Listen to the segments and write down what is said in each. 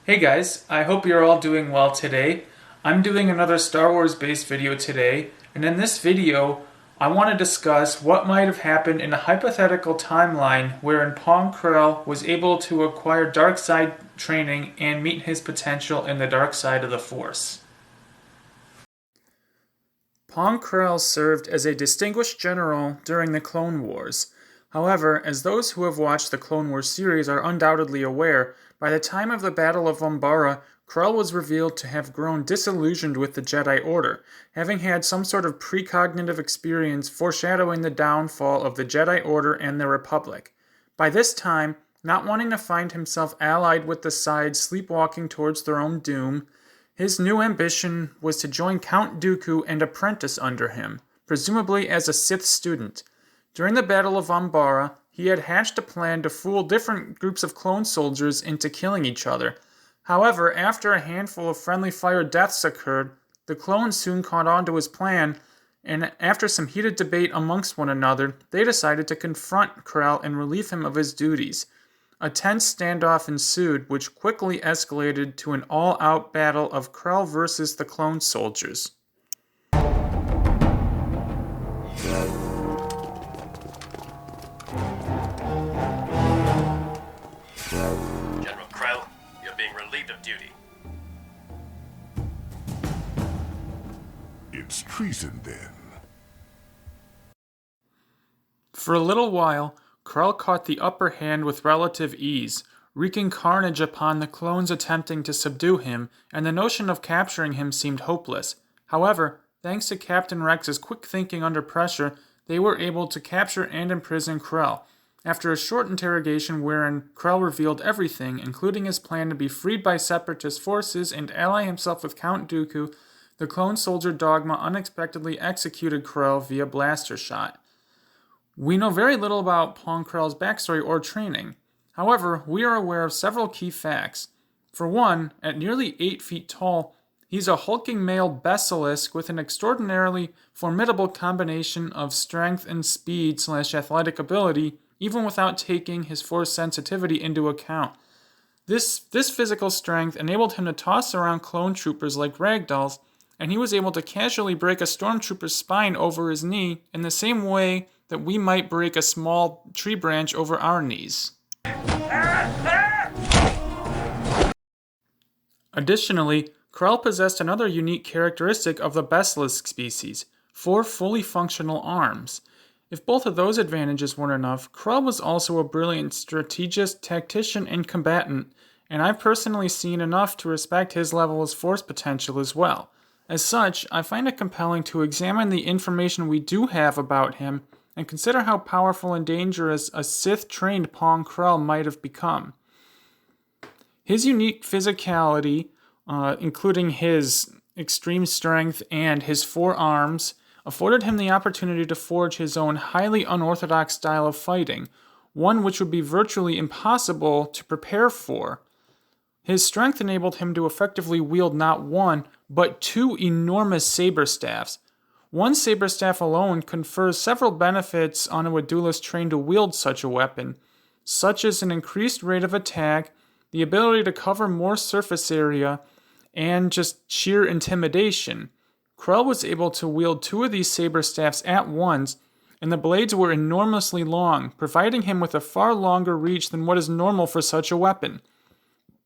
Hey guys, I hope you're all doing well today. I'm doing another Star Wars based video today, and in this video, I want to discuss what might have happened in a hypothetical timeline wherein Pong Krell was able to acquire dark side training and meet his potential in the dark side of the Force. Pong Krell served as a distinguished general during the Clone Wars. However, as those who have watched the Clone Wars series are undoubtedly aware, by the time of the Battle of Umbara, Krell was revealed to have grown disillusioned with the Jedi Order, having had some sort of precognitive experience foreshadowing the downfall of the Jedi Order and the Republic. By this time, not wanting to find himself allied with the side sleepwalking towards their own doom, his new ambition was to join Count Dooku and apprentice under him, presumably as a Sith student. During the Battle of Umbara, he had hatched a plan to fool different groups of clone soldiers into killing each other. However, after a handful of friendly fire deaths occurred, the clones soon caught on to his plan, and after some heated debate amongst one another, they decided to confront Krell and relieve him of his duties. A tense standoff ensued, which quickly escalated to an all-out battle of Krell versus the clone soldiers. General Krell, you're being relieved of duty. It's treason, then. For a little while, Krell caught the upper hand with relative ease, wreaking carnage upon the clones attempting to subdue him, and the notion of capturing him seemed hopeless. However, thanks to Captain Rex's quick thinking under pressure, they were able to capture and imprison Krell. After a short interrogation wherein Krell revealed everything, including his plan to be freed by Separatist forces and ally himself with Count Dooku, the clone soldier Dogma unexpectedly executed Krell via blaster shot. We know very little about Pong Krell's backstory or training. However, we are aware of several key facts. For one, at nearly 8 feet tall, he's a hulking male basilisk with an extraordinarily formidable combination of strength and speed/athletic ability, even without taking his force sensitivity into account. This physical strength enabled him to toss around clone troopers like ragdolls, and he was able to casually break a stormtrooper's spine over his knee in the same way that we might break a small tree branch over our knees. Additionally, Krell possessed another unique characteristic of the basilisk species: 4 fully functional arms. If both of those advantages weren't enough, Krell was also a brilliant strategist, tactician, and combatant, and I've personally seen enough to respect his level of force potential as well. As such, I find it compelling to examine the information we do have about him and consider how powerful and dangerous a Sith-Trained Pong Krell might have become. His unique physicality, including his extreme strength and his 4 arms, afforded him the opportunity to forge his own highly unorthodox style of fighting, one which would be virtually impossible to prepare for. His strength enabled him to effectively wield not 1, but 2 enormous saber staffs. One saber staff alone confers several benefits on a duelist trained to wield such a weapon, such as an increased rate of attack, the ability to cover more surface area, and just sheer intimidation. Krell was able to wield 2 of these saber staffs at once, and the blades were enormously long, providing him with a far longer reach than what is normal for such a weapon.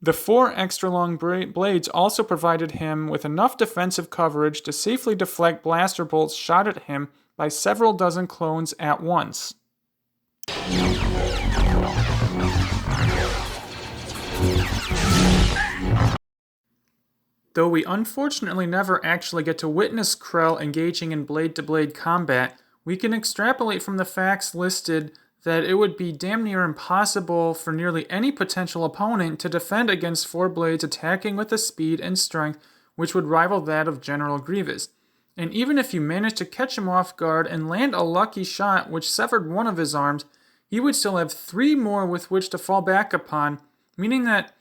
The 4 extra long blades also provided him with enough defensive coverage to safely deflect blaster bolts shot at him by several dozen clones at once. Though we unfortunately never actually get to witness Krell engaging in blade-to-blade combat, we can extrapolate from the facts listed that it would be damn near impossible for nearly any potential opponent to defend against 4 blades attacking with a speed and strength which would rival that of General Grievous. And even if you managed to catch him off guard and land a lucky shot which severed one of his arms, he would still have 3 more with which to fall back upon, meaning that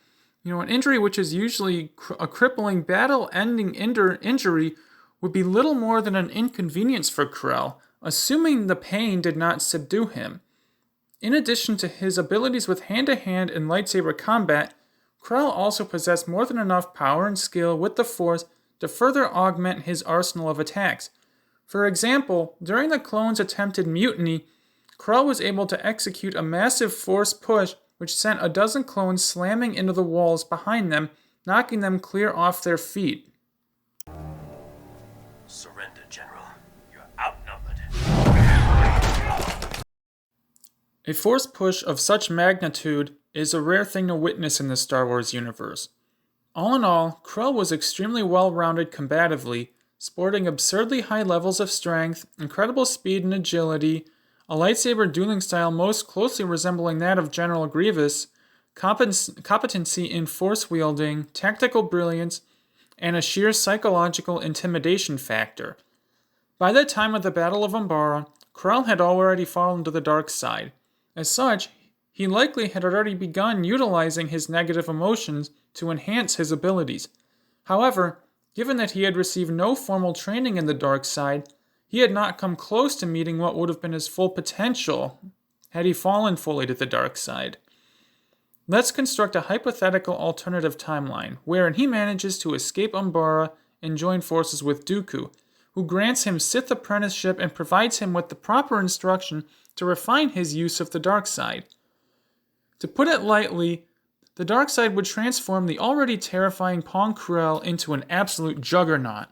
an injury which is usually a crippling, battle-ending injury would be little more than an inconvenience for Krell, assuming the pain did not subdue him. In addition to his abilities with hand-to-hand and lightsaber combat, Krell also possessed more than enough power and skill with the Force to further augment his arsenal of attacks. For example, during the clones' attempted mutiny, Krell was able to execute a massive Force push which sent a dozen clones slamming into the walls behind them, knocking them clear off their feet. Surrender, General. You're outnumbered. A Force push of such magnitude is a rare thing to witness in the Star Wars universe. All in all, Krell was extremely well-rounded combatively, sporting absurdly high levels of strength, incredible speed and agility, a lightsaber dueling style most closely resembling that of General Grievous, competency in force wielding, tactical brilliance, and a sheer psychological intimidation factor. By the time of the Battle of Umbara, Krell had already fallen to the dark side. As such, he likely had already begun utilizing his negative emotions to enhance his abilities. However, given that he had received no formal training in the dark side, he had not come close to meeting what would have been his full potential had he fallen fully to the dark side. Let's construct a hypothetical alternative timeline, wherein he manages to escape Umbara and join forces with Dooku, who grants him Sith apprenticeship and provides him with the proper instruction to refine his use of the dark side. To put it lightly, the dark side would transform the already terrifying Pong Krell into an absolute juggernaut.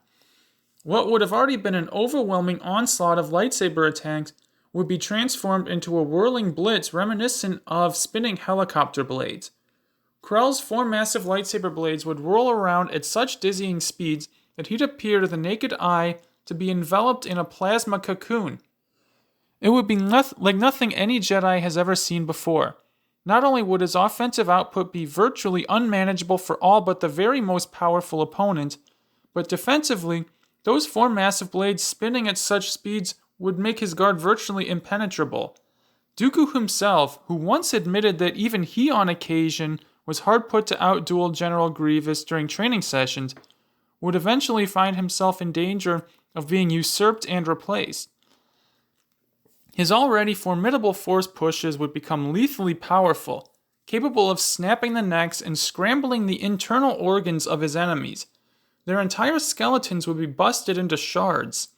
What would have already been an overwhelming onslaught of lightsaber attacks would be transformed into a whirling blitz reminiscent of spinning helicopter blades. Krell's 4 massive lightsaber blades would whirl around at such dizzying speeds that he'd appear to the naked eye to be enveloped in a plasma cocoon. It would be like nothing any Jedi has ever seen before. Not only would his offensive output be virtually unmanageable for all but the very most powerful opponent, but defensively, those 4 massive blades spinning at such speeds would make his guard virtually impenetrable. Dooku himself, who once admitted that even he on occasion was hard put to outduel General Grievous during training sessions, would eventually find himself in danger of being usurped and replaced. His already formidable force pushes would become lethally powerful, capable of snapping the necks and scrambling the internal organs of his enemies. Their entire skeletons would be busted into shards.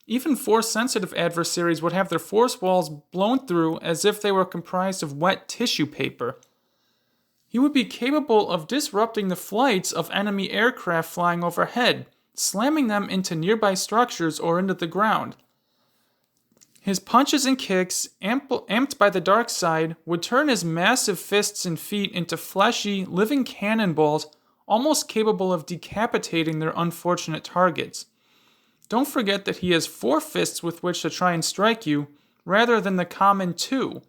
Even force-sensitive adversaries would have their force walls blown through as if they were comprised of wet tissue paper. He would be capable of disrupting the flights of enemy aircraft flying overhead, slamming them into nearby structures or into the ground. His punches and kicks, amped by the dark side, would turn his massive fists and feet into fleshy, living cannonballs almost capable of decapitating their unfortunate targets. Don't forget that he has 4 fists with which to try and strike you, rather than the common 2.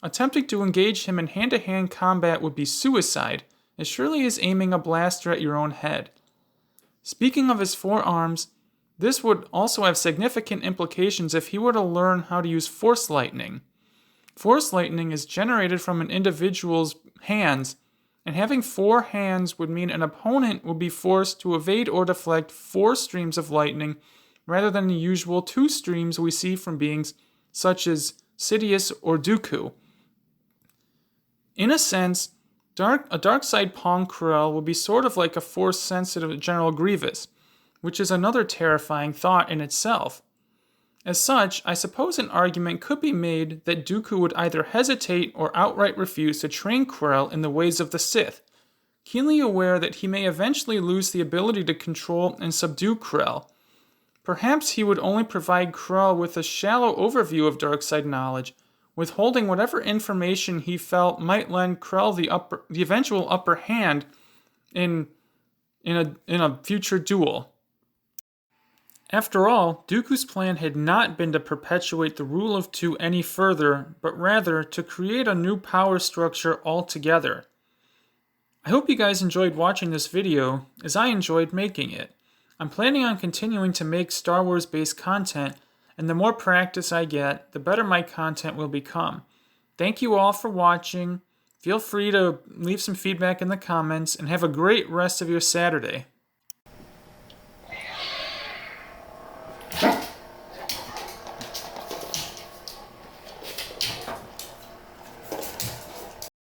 Attempting to engage him in hand-to-hand combat would be suicide, as surely as aiming a blaster at your own head. Speaking of his 4 arms, this would also have significant implications if he were to learn how to use Force Lightning. Force Lightning is generated from an individual's hands, and having 4 hands would mean an opponent would be forced to evade or deflect 4 streams of lightning rather than the usual 2 streams we see from beings such as Sidious or Dooku. In a sense, a dark side Pong Krell would be sort of like a force-sensitive General Grievous, which is another terrifying thought in itself. As such, I suppose an argument could be made that Dooku would either hesitate or outright refuse to train Krell in the ways of the Sith, keenly aware that he may eventually lose the ability to control and subdue Krell. Perhaps he would only provide Krell with a shallow overview of darkside knowledge, withholding whatever information he felt might lend Krell the eventual upper hand in a future duel. After all, Dooku's plan had not been to perpetuate the rule of 2 any further, but rather to create a new power structure altogether. I hope you guys enjoyed watching this video, as I enjoyed making it. I'm planning on continuing to make Star Wars-based content, and the more practice I get, the better my content will become. Thank you all for watching. Feel free to leave some feedback in the comments, and have a great rest of your Saturday.